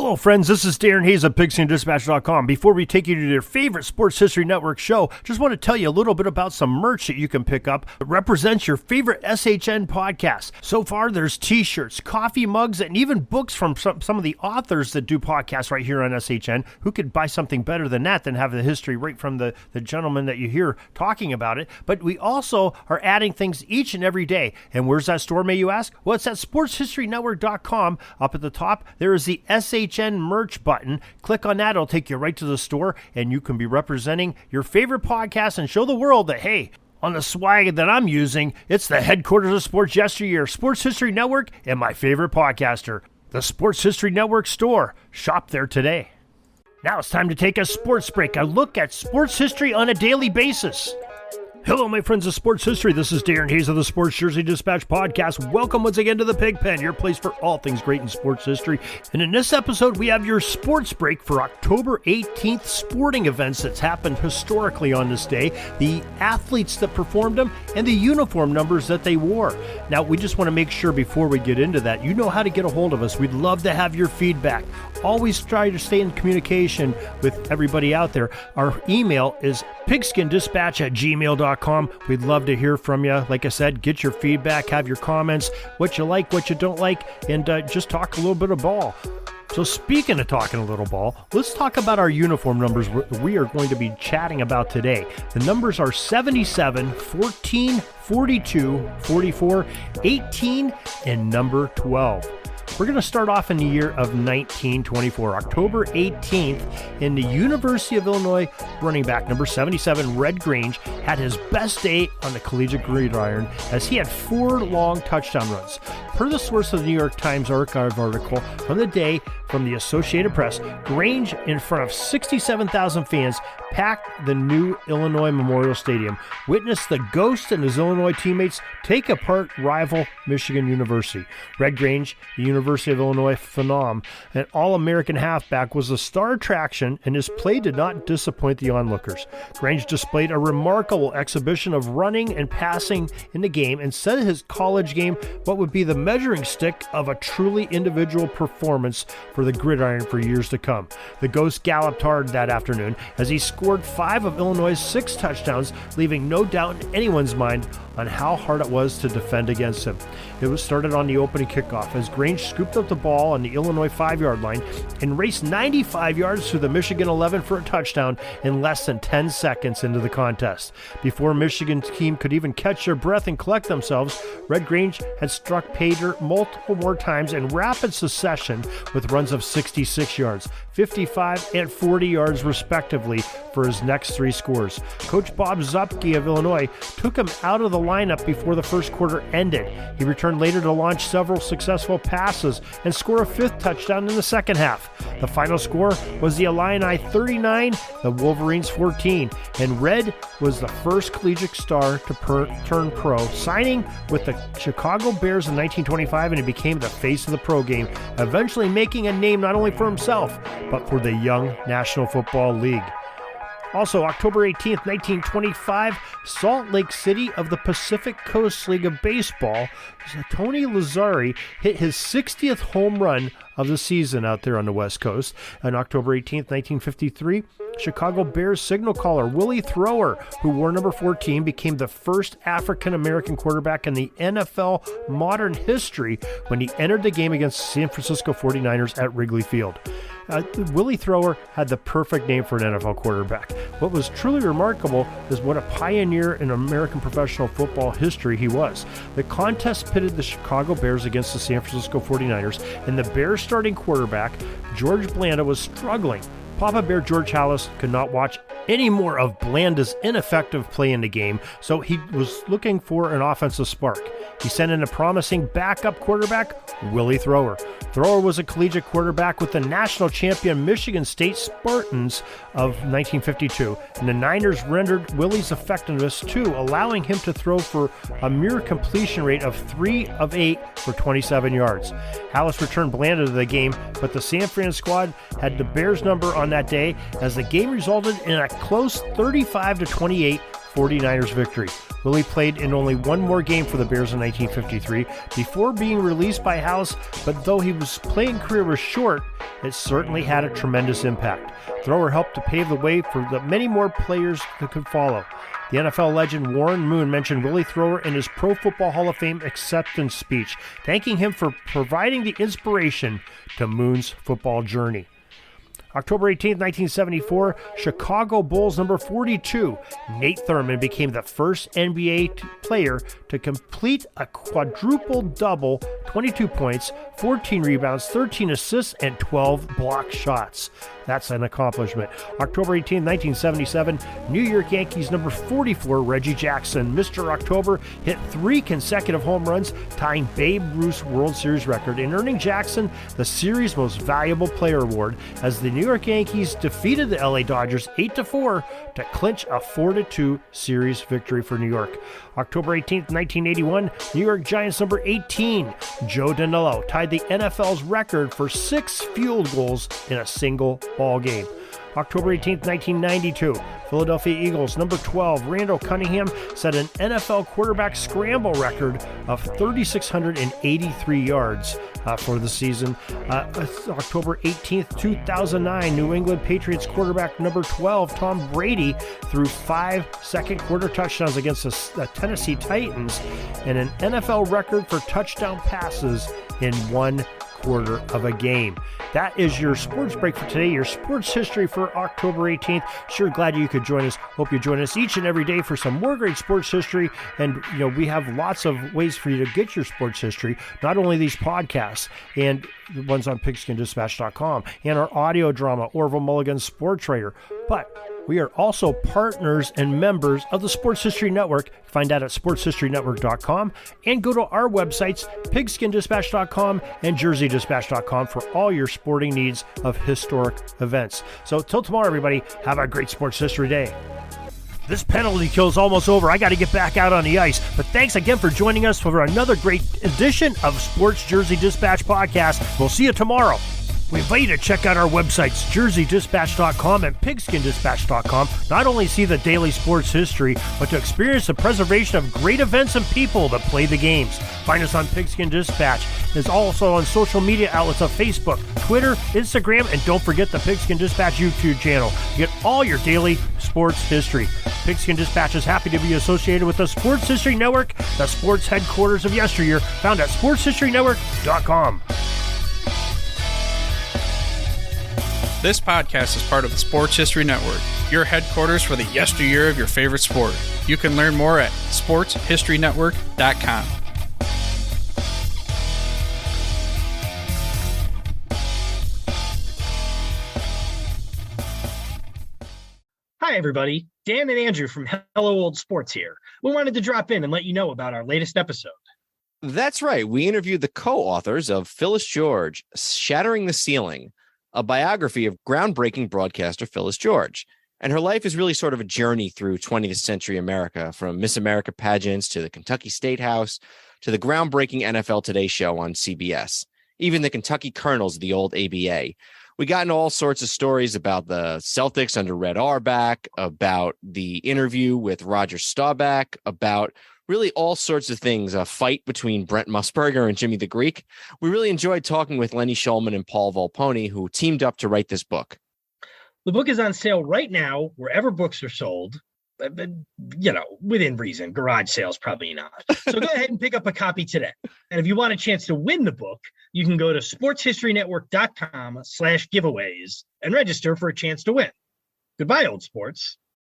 Hello, friends. This is Darren Hayes of Pigskin.com. Before we take you to your favorite Sports History Network show, just want to tell you a little bit about some merch that you can pick up that represents your favorite SHN podcast. So far, there's t-shirts, coffee mugs, and even books from some of the authors that do podcasts right here on SHN. Who could buy something better than that, than have the history right from the gentleman that you hear talking about it? But we also are adding things each and every day. And where's that store, may you ask? Well, it's at SportsHistoryNetwork.com. Up at the top, there is the SHN merch button. Click on that. It'll take you right to the store, and you can be representing your favorite podcast and show the world that, hey, on the swag that I'm using, it's the headquarters of sports yesteryear, Sports History Network, and my favorite podcaster, the Sports History Network store. Shop there today. Now it's time to take a sports break, a look at sports history on a daily basis. Hello, my friends of sports history. This is Darren Hayes of the Sports Jersey Dispatch podcast. Welcome once again to the Pig Pen, your place for all things great in sports history. And in this episode, we have your sports break for October 18th sporting events that's happened historically on this day, the athletes that performed them, and the uniform numbers that they wore. Now, we just want to make sure before we get into that, you know how to get a hold of us. We'd love to have your feedback. Always try to stay in communication with everybody out there. Our email is pigskinddispatch@gmail.com. We'd love to hear from you. Like I said, get your feedback, have your comments, what you like, what you don't like, and just talk a little bit of ball. So speaking of talking a little ball, let's talk about our uniform numbers we are going to be chatting about today. The numbers are 77, 14, 42, 44, 18, and number 12. We're going to start off in the year of 1924, October 18th, in the University of Illinois running back number 77, Red Grange, had his best day on the collegiate gridiron as he had 4 long touchdown runs. Per the source of the New York Times archive article from the day from the Associated Press, Grange, in front of 67,000 fans, packed the new Illinois Memorial Stadium, witnessed the Ghost and his Illinois teammates take apart rival Michigan University. Red Grange, the University of Illinois phenom, an All-American halfback, was a star attraction, and his play did not disappoint the onlookers. Grange displayed a remarkable exhibition of running and passing in the game and set his college game what would be the measuring stick of a truly individual performance for the gridiron for years to come. The Ghost galloped hard that afternoon as he scored 5 of Illinois' 6 touchdowns, leaving no doubt in anyone's mind on how hard it was to defend against him. It was started on the opening kickoff as Grange scooped up the ball on the Illinois 5-yard line and raced 95 yards through the Michigan 11 for a touchdown in less than 10 seconds into the contest. Before Michigan's team could even catch their breath and collect themselves, Red Grange had struck pay dirt multiple more times in rapid succession with runs of 66 yards, 55 and 40 yards respectively for his next 3 scores. Coach Bob Zupke of Illinois took him out of the lineup before the first quarter ended. He returned later to launch several successful passes and score a 5th touchdown in the second half. The final score was the Illini 39, the Wolverines 14, and Red was the first collegiate star to turn pro, signing with the Chicago Bears in 1925, and he became the face of the pro game, eventually making a name not only for himself, but for the young National Football League. Also, October 18th, 1925, Salt Lake City of the Pacific Coast League of Baseball, Tony Lazzari hit his 60th home run of the season out there on the West Coast. On October 18th, 1953, Chicago Bears signal caller Willie Thrower, who wore number 14, became the first African-American quarterback in the NFL modern history when he entered the game against San Francisco 49ers at Wrigley Field. Willie Thrower had the perfect name for an NFL quarterback. What was truly remarkable is what a pioneer in American professional football history he was. The contest pitted the Chicago Bears against the San Francisco 49ers, and the Bears starting quarterback, George Blanda, was struggling. Papa Bear George Halas could not watch any more of Blanda's ineffective play in the game, so he was looking for an offensive spark. He sent in a promising backup quarterback, Willie Thrower. Thrower was a collegiate quarterback with the national champion Michigan State Spartans of 1952, and the Niners rendered Willie's effectiveness too, allowing him to throw for a mere completion rate of 3 of 8 for 27 yards. Halas returned Blanda to the game, but the San Fran squad had the Bears number on that day as the game resulted in a close 35-28 49ers victory. Willie played in only one more game for the Bears in 1953 before being released by House, but though his playing career was short, it certainly had a tremendous impact. Thrower helped to pave the way for the many more players that could follow. The NFL legend Warren Moon mentioned Willie Thrower in his Pro Football Hall of Fame acceptance speech, thanking him for providing the inspiration to Moon's football journey. October 18, 1974, Chicago Bulls number 42, Nate Thurmond became the first NBA player to complete a quadruple double, 22 points, 14 rebounds, 13 assists, and 12 block shots. That's an accomplishment. October 18, 1977, New York Yankees number 44, Reggie Jackson, Mr. October, hit 3 consecutive home runs, tying Babe Ruth's World Series record and earning Jackson the series' most valuable player award as the New York Yankees defeated the LA Dodgers 8-4 to clinch a 4-2 series victory for New York. October 18, 1981, New York Giants number 18, Joe Danilo, tied the NFL's record for 6 field goals in a single ball game. October 18, 1992, Philadelphia Eagles number 12, Randall Cunningham, set an NFL quarterback scramble record of 3,683 yards for the season. October 18, 2009, New England Patriots quarterback number 12, Tom Brady, threw 5 second-quarter touchdowns against the Tennessee Titans and an NFL record for touchdown passes in 1 quarter of a game. That is your sports break for today, your sports history for October 18th. Sure glad you could join us. Hope you join us each and every day for some more great sports history. And, we have lots of ways for you to get your sports history, not only these podcasts and the ones on pigskinddispatch.com and our audio drama, Orville Mulligan's Sports Writer, but we are also partners and members of the Sports History Network. Find out at sportshistorynetwork.com and go to our websites, pigskinddispatch.com and jerseydispatch.com for all your sporting needs of historic events. So till tomorrow, everybody, have a great sports history day. This penalty kill is almost over. I got to get back out on the ice. But thanks again for joining us for another great edition of Sports Jersey Dispatch Podcast. We'll see you tomorrow. We invite you to check out our websites, jerseydispatch.com and pigskinddispatch.com. Not only see the daily sports history, but to experience the preservation of great events and people that play the games. Find us on Pigskin Dispatch. It's also on social media outlets of Facebook, Twitter, Instagram, and don't forget the Pigskin Dispatch YouTube channel. You get all your daily sports history. Pigskin Dispatch is happy to be associated with the Sports History Network, the sports headquarters of yesteryear, found at sportshistorynetwork.com. This podcast is part of the Sports History Network, your headquarters for the yesteryear of your favorite sport. You can learn more at sportshistorynetwork.com. Hi, everybody. Dan and Andrew from Hello Old Sports here. We wanted to drop in and let you know about our latest episode. That's right. We interviewed the co-authors of Phyllis George, Shattering the Ceiling, a biography of groundbreaking broadcaster Phyllis George. And her life is really sort of a journey through 20th century America, from Miss America pageants to the Kentucky State House to the groundbreaking NFL Today show on CBS, even the Kentucky Colonels of the old ABA. We got into all sorts of stories about the Celtics under Red Auerbach, about the interview with Roger Staubach, about really all sorts of things, a fight between Brent Musburger and Jimmy the Greek. We really enjoyed talking with Lenny Shulman and Paul Volpone, who teamed up to write this book. The book is on sale right now, wherever books are sold, but within reason. Garage sales, probably not. So go ahead and pick up a copy today. And if you want a chance to win the book, you can go to sportshistorynetwork.com/giveaways and register for a chance to win. Goodbye, old sports.